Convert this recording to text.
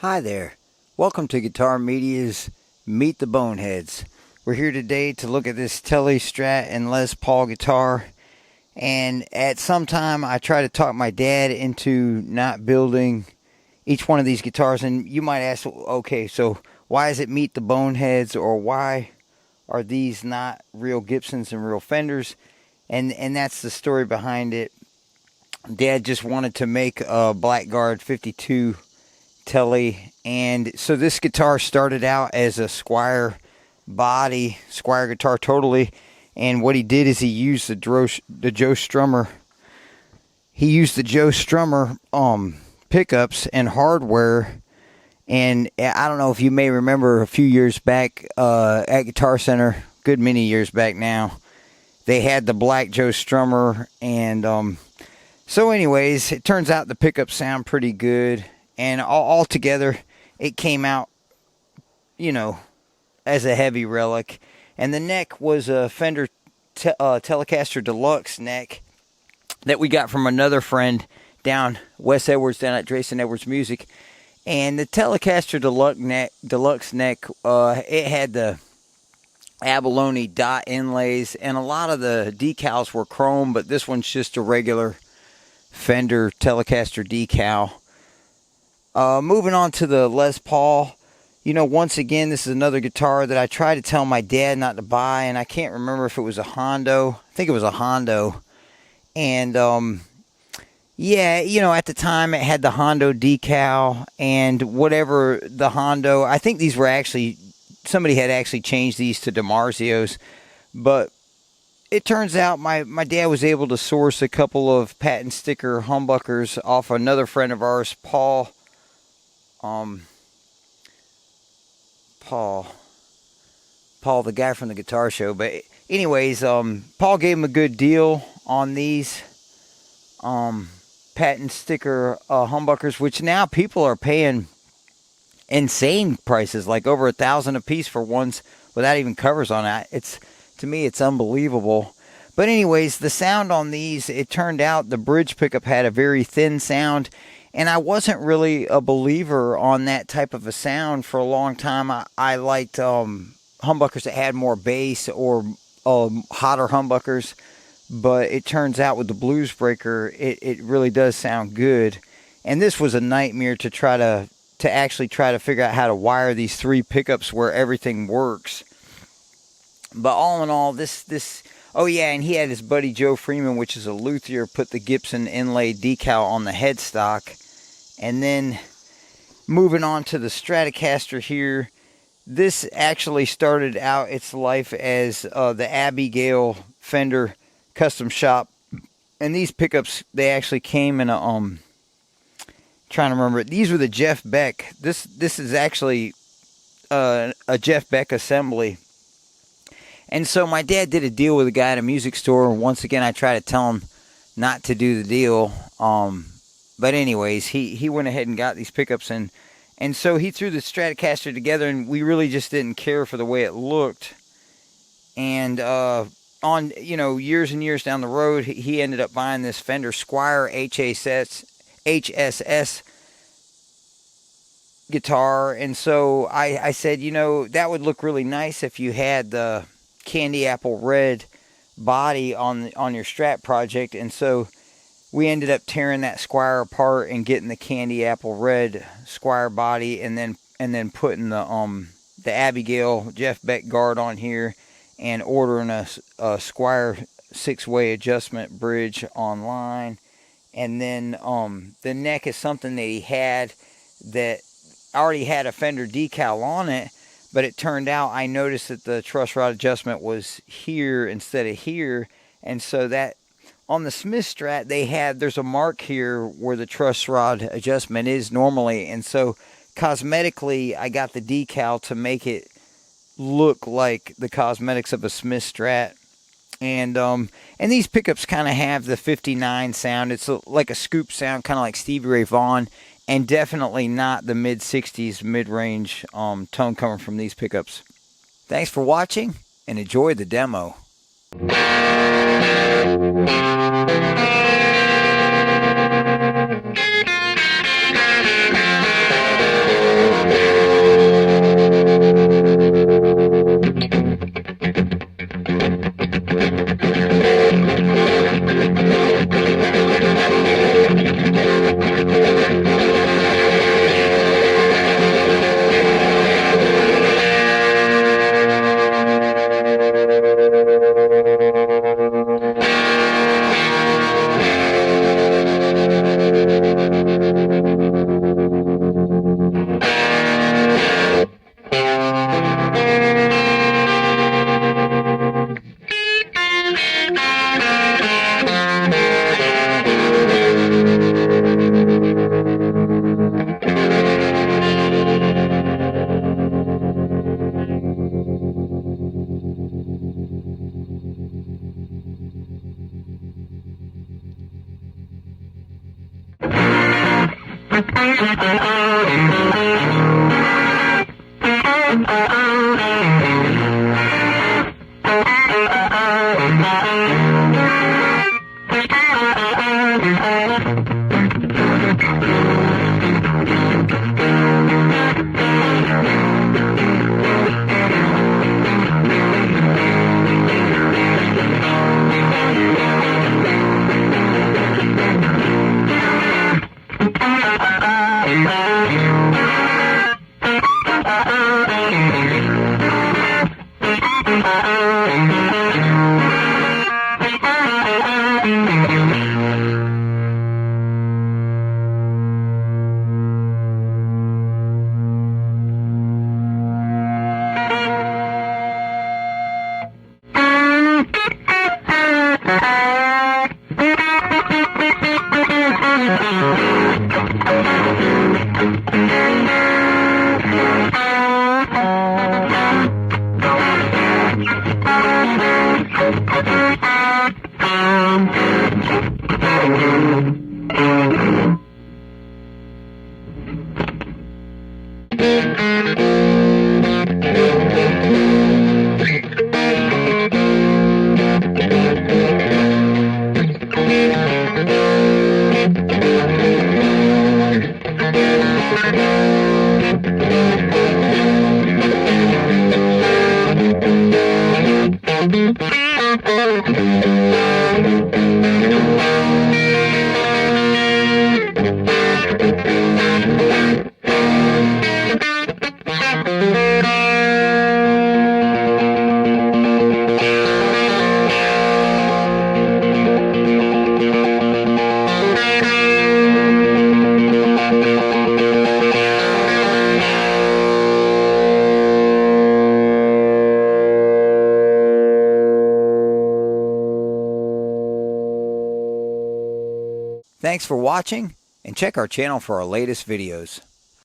Hi there. Welcome to Guitar Media's Meet the Boneheads. We're here today to look at this Tele Strat and Les Paul guitar. And at some time I try to talk my dad into not building each one of these guitars. And you might ask, okay, so why is it Meet the Boneheads, or why are these not real Gibsons and real Fenders? And that's the story behind it. Dad just wanted to make a Blackguard 52 Tele, and so this guitar started out as a Squire body, Squire guitar totally. And what he did is he used the Joe Strummer. He used the Joe Strummer pickups and hardware. And I don't know if you may remember a few years back at Guitar Center, good many years back now, they had the black Joe Strummer. And so anyways, it turns out the pickups sound pretty good. And all together, it came out, as a heavy relic. And the neck was a Fender Telecaster Deluxe neck that we got from another friend down, Wes Edwards, down at Drayson Edwards Music. And the Telecaster Deluxe neck, it had the abalone dot inlays, and a lot of the decals were chrome, but this one's just a regular Fender Telecaster decal. Moving on to the Les Paul, once again, this is another guitar that I tried to tell my dad not to buy, and I can't remember if it was a Hondo. I think it was a Hondo. And, at the time it had the Hondo decal and whatever the Hondo. I think these were actually, somebody had actually changed these to DiMarzios, but it turns out my dad was able to source a couple of patent sticker humbuckers off another friend of ours, Paul, the guy from the guitar show. But anyways, Paul gave him a good deal on these patent sticker humbuckers, which now people are paying insane prices, like over $1,000 a piece for ones without even covers on it. To me, it's unbelievable. But anyways, the sound on these, it turned out the bridge pickup had a very thin sound. And I wasn't really a believer on that type of a sound for a long time. I liked humbuckers that had more bass, or hotter humbuckers. But it turns out with the Blues Breaker, it really does sound good. And this was a nightmare to actually try to figure out how to wire these three pickups where everything works. But all in all, oh yeah, and he had his buddy Joe Freeman, which is a luthier, put the Gibson inlay decal on the headstock. And then moving on to the Stratocaster here, this actually started out its life as the Abigail Fender Custom Shop. And these pickups, they actually came in a, trying to remember it, these were the Jeff Beck. This is actually a Jeff Beck assembly. And so my dad did a deal with a guy at a music store. And once again, I tried to tell him not to do the deal. But anyways, he went ahead and got these pickups. And so he threw the Stratocaster together, and we really just didn't care for the way it looked. And on, years and years down the road, he ended up buying this Fender Squire HSS guitar. And so I said, that would look really nice if you had the candy apple red body on your Strat project. And so we ended up tearing that Squire apart and getting the candy apple red Squire body, and then putting the Abigail Jeff Beck guard on here, and ordering a Squire 6-way adjustment bridge online. And then the neck is something that he had that already had a Fender decal on it. But it turned out, I noticed that the truss rod adjustment was here instead of here. And so that, on the Smith Strat, there's a mark here where the truss rod adjustment is normally. And so cosmetically, I got the decal to make it look like the cosmetics of a Smith Strat. And these pickups kind of have the 59 sound. It's like a scoop sound, kind of like Stevie Ray Vaughan. And definitely not the mid-60s mid-range tone coming from these pickups. Thanks for watching, and enjoy the demo. Thanks for watching, and check our channel for our latest videos.